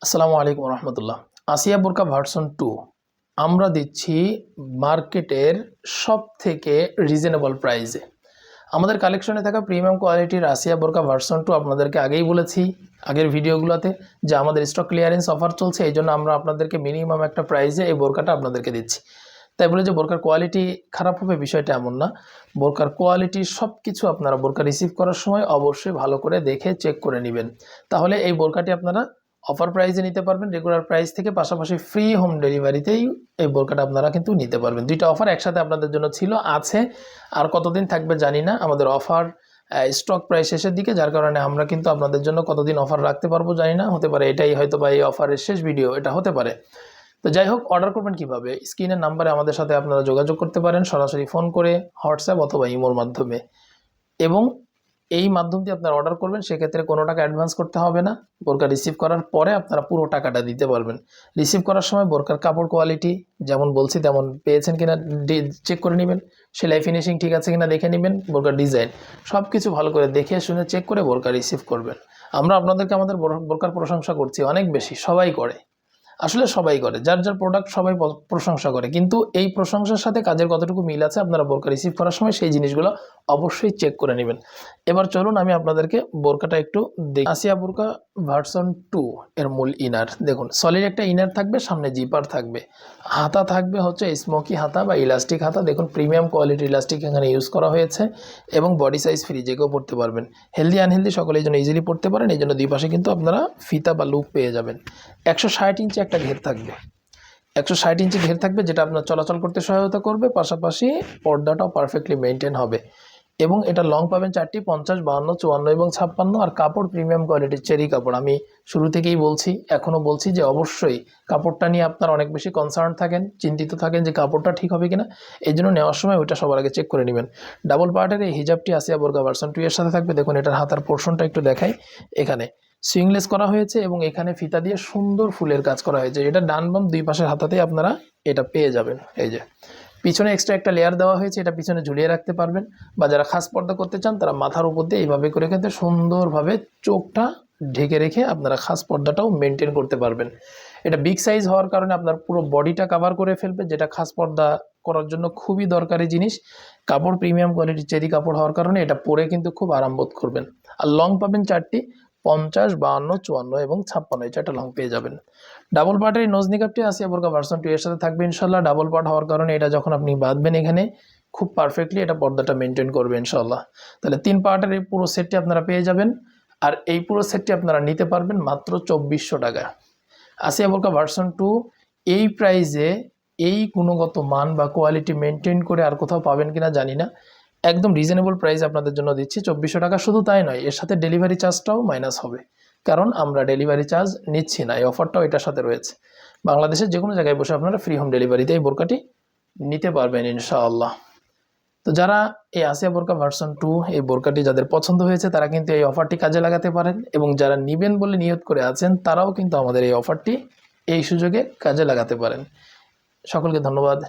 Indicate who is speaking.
Speaker 1: আসসালামু আলাইকুম রহমতুল্লাহ। আসিয়া বোরকা ভার্সন 2 আমরা দিচ্ছি মার্কেটের সব থেকে রিজনেবল প্রাইসে। আমাদের কালেকশনে থাকা প্রিমিয়াম কোয়ালিটির আসিয়া বোরকা ভার্সন 2 আপনাদেরকে আগেই বলেছি আগের ভিডিওগুলোতে যে আমাদের স্টক ক্লিয়ারেন্স অফার চলছে, এই জন্য আমরা আপনাদেরকে মিনিমাম একটা প্রাইসে এই বোরকাটা আপনাদেরকে দিচ্ছি। তাই বলে যে বোরকার কোয়ালিটি খারাপ হবে বিষয়টা এমন না। বোরকার কোয়ালিটি সব কিছু আপনারা বোরকা রিসিভ করার সময় অবশ্যই ভালো করে দেখে চেক করে নেবেন, তাহলে এই বোরকাটি আপনারা অফার প্রাইসে নিতে পারবেন। রেগুলার প্রাইস থেকে পাশাপাশি ফ্রি হোম ডেলিভারিতেই এই বোরকাটা আপনারা কিন্তু নিতে পারবেন। দুইটা অফার একসাথে আপনাদের জন্য ছিল, আছে, আর কতদিন থাকবে জানি না। আমাদের অফার স্টক প্রায় শেষের দিকে, যার কারণে আমরা কিন্তু আপনাদের জন্য কতদিন অফার রাখতে পারবো জানি না। হতে পারে এটাই হয়তো বা এই অফারের শেষ ভিডিও, এটা হতে পারে। তো যাই হোক, অর্ডার করবেন কিভাবে? স্ক্রিনের নাম্বারে আমাদের সাথে আপনারা যোগাযোগ করতে পারেন সরাসরি ফোন করে, হোয়াটসঅ্যাপ অথবা ইমোর মাধ্যমে। এবং এই মাধ্যমটি আপনারা অর্ডার করবেন, সেক্ষেত্রে কোনো টাকা অ্যাডভান্স করতে হবে না। বোরকা রিসিভ করার পরে আপনারা পুরো টাকাটা দিতে পারবেন। রিসিভ করার সময় বোরকার কাপড় কোয়ালিটি যেমন বলছি তেমন পেয়েছেন কিনা চেক করে নেবেন, সেলাই ফিনিশিং ঠিক আছে কিনা দেখে নেবেন, বোরকার ডিজাইন সব কিছু ভালো করে দেখে শুনে চেক করে বোরকা রিসিভ করবেন। আমরা আপনাদেরকে আমাদের বোরকার প্রশংসা করছি অনেক বেশি, সবাই করে, আসলে সবাই করে, যার যার প্রোডাক্ট সবাই প্রশংসা করে, কিন্তু এই প্রশংসার সাথে কাজের কতটুকু মিল আছে আপনারা বোরকা রিসিভ করার সময় সেই জিনিসগুলো অবশ্যই চেক করে নেবেন। এবার চলুন আমি আপনাদেরকে বোরকাটা একটু দেখি। আসিয়া বোরকা ভার্সন 2 এর মূল ইনার দেখুন, সলিড একটা ইনার থাকবে, সামনে জিপার থাকবে, হাতা থাকবে হচ্ছে স্মোকি হাতা বা ইলাস্টিক হাতা। দেখুন প্রিমিয়াম কোয়ালিটির ইলাস্টিক এখানে ইউজ করা হয়েছে এবং বডি সাইজ ফ্রি, যে কেউ পড়তে পারবেন। হেলদি আনহেলদি সকলে এই জন্য ইজিলি পড়তে পারেন, এই জন্য দুই পাশে কিন্তু আপনারা ফিতা বা লুপ পেয়ে যাবেন। 160 ইঞ্চি একটা ঘের থাকবে, 160 ইঞ্চি ঘের থাকবে, যেটা আপনার চলাচল করতে সহায়তা করবে, পাশাপাশি পর্দাটাও পারফেক্টলি মেনটেন হবে। এবং এটা লং পাবেন 4টি, 50, 52, 54 এবং 56। আর কাপড় প্রিমিয়াম কোয়ালিটির চেরি কাপড়। আমি শুরু থেকেই বলছি, এখনও বলছি যে অবশ্যই কাপড়টা নিয়ে আপনার অনেক বেশি কনসার্ন থাকেন, চিন্তিত থাকেন যে কাপড়টা ঠিক হবে কিনা, এই জন্য নেওয়ার সময় ওইটা সবার আগে চেক করে নেবেন। ডাবল পার্টের এই হিজাবটি আসিয়া বোরকা ভার্সন 2 এর সাথে থাকবে। দেখুন এটার হাতার পোর্শনটা একটু দেখাই, এখানে সুইংলেস করা হয়েছে এবং এখানে ফিতা দিয়ে সুন্দর ফুলের কাজ করা হয়েছে। এটা ডান বাম দুই পাশের হাতাতেই আপনারা এটা পেয়ে যাবেন। এই যে পিছনে এক্সট্রা একটা লেয়ার দেওয়া হয়েছে, এটা পিছনে ঝুলিয়ে রাখতে পারবেন, বা যারা খাস পর্দা করতে চান তারা মাথার উপর দিয়ে এইভাবে করে কিন্তু সুন্দরভাবে চোখটা ঢেকে রেখে আপনারা খাস পর্দাটাও মেনটেন করতে পারবেন। এটা বিগ সাইজ হওয়ার কারণে আপনার পুরো বডিটা কভার করে ফেলবে, যেটা খাস পর্দা করার জন্য খুবই দরকারি জিনিস। কাপড় প্রিমিয়াম কোয়ালিটির চেরি কাপড় হওয়ার কারণে এটা পরে কিন্তু খুব আরাম বোধ করবেন। আর লং পাবেন 4টি, 50, 52, 54 এবং 56, এই 4টা লং পেয়ে যাবেন। ডাবল পার্টের এই নোজ নিকাবটি আসিয়া বোরকা ভার্সন 2 এর সাথে থাকবে ইনশাল্লাহ। ডাবল পার্ট হওয়ার কারণে এটা যখন আপনি বাঁধবেন এখানে খুব পারফেক্টলি এটা পর্দাটা মেনটেন করবে ইনশাল্লাহ। তাহলে 3 পার্টের এই পুরো সেটটি আপনারা পেয়ে যাবেন। আর এই পুরো সেটটি আপনারা নিতে পারবেন মাত্র 2400 টাকা। আসিয়া বোরকা ভার্সন 2 এই প্রাইসে এই গুণগত মান বা কোয়ালিটি মেনটেন করে আর কোথাও পাবেন কিনা জানি না। একদম রিজনেবল প্রাইস আপনাদের জন্য দিচ্ছি 2400 টাকা। শুধু তাই নয়, এর সাথে ডেলিভারি চার্জটাও মাইনাস হবে, কারণ আমরা ডেলিভারি চার্জ নিচ্ছি না। এই অফারটাও এটার সাথে রয়েছে। বাংলাদেশের যে কোনো জায়গায় বসে আপনারা ফ্রি হোম ডেলিভারিতে এই বোরকাটি নিতে পারবেন ইনশাআল্লাহ। তো যারা এই আসিয়া বোরকা ভার্সন 2 এই বোরকাটি যাদের পছন্দ হয়েছে তারা কিন্তু এই অফারটি কাজে লাগাতে পারেন, এবং যারা নেবেন বলে নিয়ত করে আছেন তারাও কিন্তু আমাদের এই অফারটি এই সুযোগে কাজে লাগাতে পারেন। সকলকে ধন্যবাদ।